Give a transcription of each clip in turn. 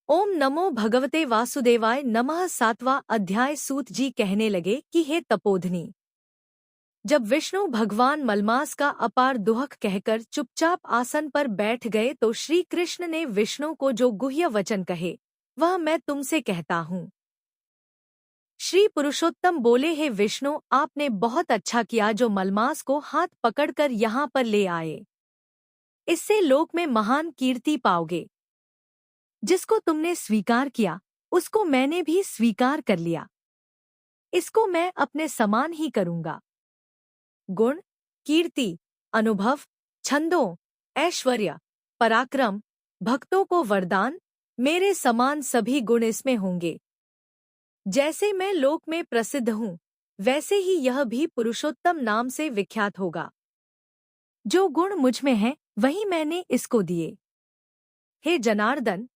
ओम नमो भगवते वासुदेवाय नमः। 7वां अध्याय। सूत जी कहने लगे कि हे तपोधनी, जब विष्णु भगवान मलमास का अपार दुहक कहकर चुपचाप आसन पर बैठ गए तो श्री कृष्ण ने विष्णु को जो गुह्य वचन कहे वह मैं तुमसे कहता हूँ। श्री पुरुषोत्तम बोले, हे विष्णु, आपने बहुत अच्छा किया जो मलमास को हाथ पकड़कर यहाँ पर ले आए। इससे लोक में महान कीर्ति पाओगे। जिसको तुमने स्वीकार किया उसको मैंने भी स्वीकार कर लिया। इसको मैं अपने समान ही करूंगा। गुण, कीर्ति, अनुभव, छंदों, ऐश्वर्य, पराक्रम, भक्तों को वरदान, मेरे समान सभी गुण इसमें होंगे। जैसे मैं लोक में प्रसिद्ध हूँ वैसे ही यह भी पुरुषोत्तम नाम से विख्यात होगा। जो गुण मुझ में है वही मैंने इसको दिए। हे जनार्दन,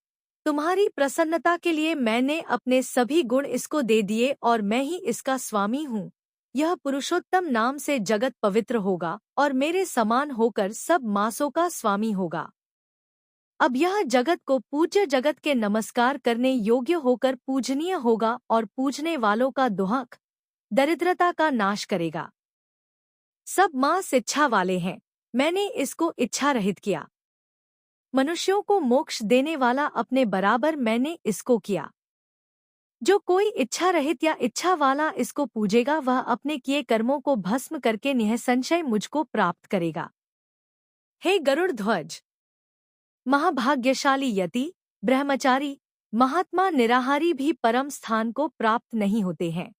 तुम्हारी प्रसन्नता के लिए मैंने अपने सभी गुण इसको दे दिए और मैं ही इसका स्वामी हूँ। यह पुरुषोत्तम नाम से जगत पवित्र होगा और मेरे समान होकर सब मासों का स्वामी होगा। अब यह जगत को पूज्य जगत के नमस्कार करने योग्य होकर पूजनीय होगा और पूजने वालों का दुहक, दरिद्रता का नाश करेगा। सब मास इच्छा वाले हैं, मैंने इसको इच्छा रहित किया। मनुष्यों को मोक्ष देने वाला अपने बराबर मैंने इसको किया। जो कोई इच्छा रहित या इच्छा वाला इसको पूजेगा वह अपने किए कर्मों को भस्म करके निःसंशय मुझको प्राप्त करेगा। हे गरुड़ ध्वज, महाभाग्यशाली यति, ब्रह्मचारी, महात्मा निराहारी भी परम स्थान को प्राप्त नहीं होते हैं,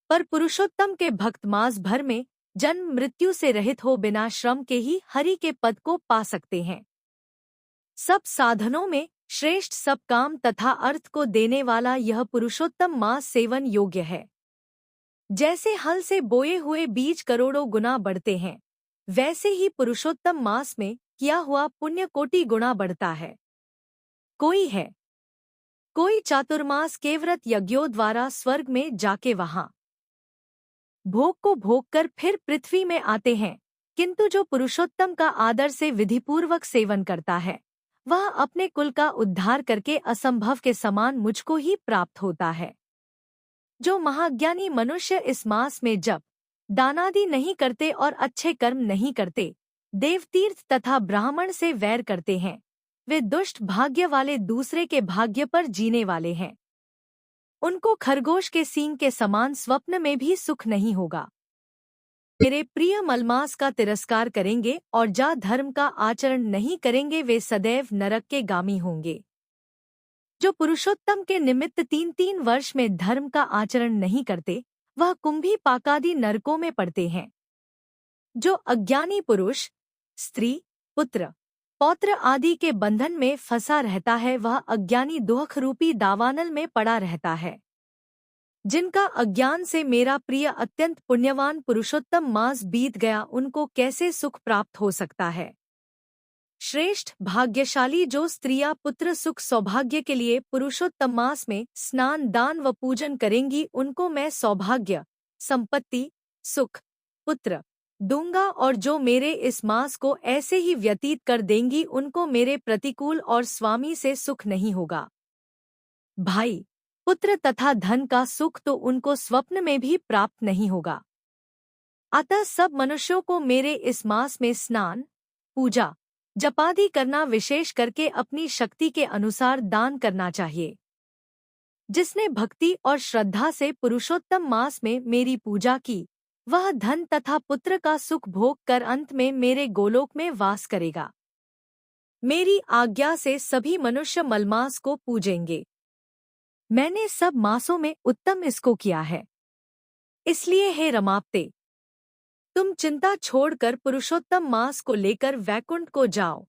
पर पुरुषोत्तम के भक्त मास भर में जन्म मृत्यु से रहित हो बिना श्रम के ही हरि के पद को पा सकते हैं। सब साधनों में श्रेष्ठ, सब काम तथा अर्थ को देने वाला यह पुरुषोत्तम मास सेवन योग्य है। जैसे हल से बोए हुए बीज करोड़ों गुना बढ़ते हैं वैसे ही पुरुषोत्तम मास में किया हुआ पुण्य कोटि गुना बढ़ता है। कोई चातुर्मास के व्रत यज्ञों द्वारा स्वर्ग में जाके वहां भोग को भोग कर फिर पृथ्वी में आते हैं, किंतु जो पुरुषोत्तम का आदर से विधिपूर्वक सेवन करता है वह अपने कुल का उद्धार करके असंभव के समान मुझको ही प्राप्त होता है। जो महाज्ञानी मनुष्य इस मास में जप दानादि नहीं करते और अच्छे कर्म नहीं करते, देवतीर्थ तथा ब्राह्मण से वैर करते हैं, वे दुष्ट भाग्य वाले दूसरे के भाग्य पर जीने वाले हैं। उनको खरगोश के सींग के समान स्वप्न में भी सुख नहीं होगा। मेरे प्रिय मलमास का तिरस्कार करेंगे और जा धर्म का आचरण नहीं करेंगे वे सदैव नरक के गामी होंगे। जो पुरुषोत्तम के निमित्त 3-3 वर्ष में धर्म का आचरण नहीं करते वह कुंभी पाकादि नरकों में पड़ते हैं। जो अज्ञानी पुरुष स्त्री, पुत्र, पौत्र आदि के बंधन में फंसा रहता है वह अज्ञानी दुख रूपी दावानल में पड़ा रहता है। जिनका अज्ञान से मेरा प्रिय अत्यंत पुण्यवान पुरुषोत्तम मास बीत गया उनको कैसे सुख प्राप्त हो सकता है। श्रेष्ठ भाग्यशाली जो स्त्रियां पुत्र सुख सौभाग्य के लिए पुरुषोत्तम मास में स्नान दान व पूजन करेंगी उनको मैं सौभाग्य, संपत्ति, सुख, पुत्र दूंगा और जो मेरे इस मास को ऐसे ही व्यतीत कर देंगी उनको मेरे प्रतिकूल और स्वामी से सुख नहीं होगा। भाई, पुत्र तथा धन का सुख तो उनको स्वप्न में भी प्राप्त नहीं होगा। अतः सब मनुष्यों को मेरे इस मास में स्नान, पूजा, जपादि करना, विशेष करके अपनी शक्ति के अनुसार दान करना चाहिए। जिसने भक्ति और श्रद्धा से पुरुषोत्तम मास में मेरी पूजा की वह धन तथा पुत्र का सुख भोग कर अंत में मेरे गोलोक में वास करेगा। मेरी आज्ञा से सभी मनुष्य मलमास को पूजेंगे। मैंने सब मासों में उत्तम इसको किया है। इसलिए हे रमाप्ते, तुम चिंता छोड़कर पुरुषोत्तम मास को लेकर वैकुंठ को जाओ।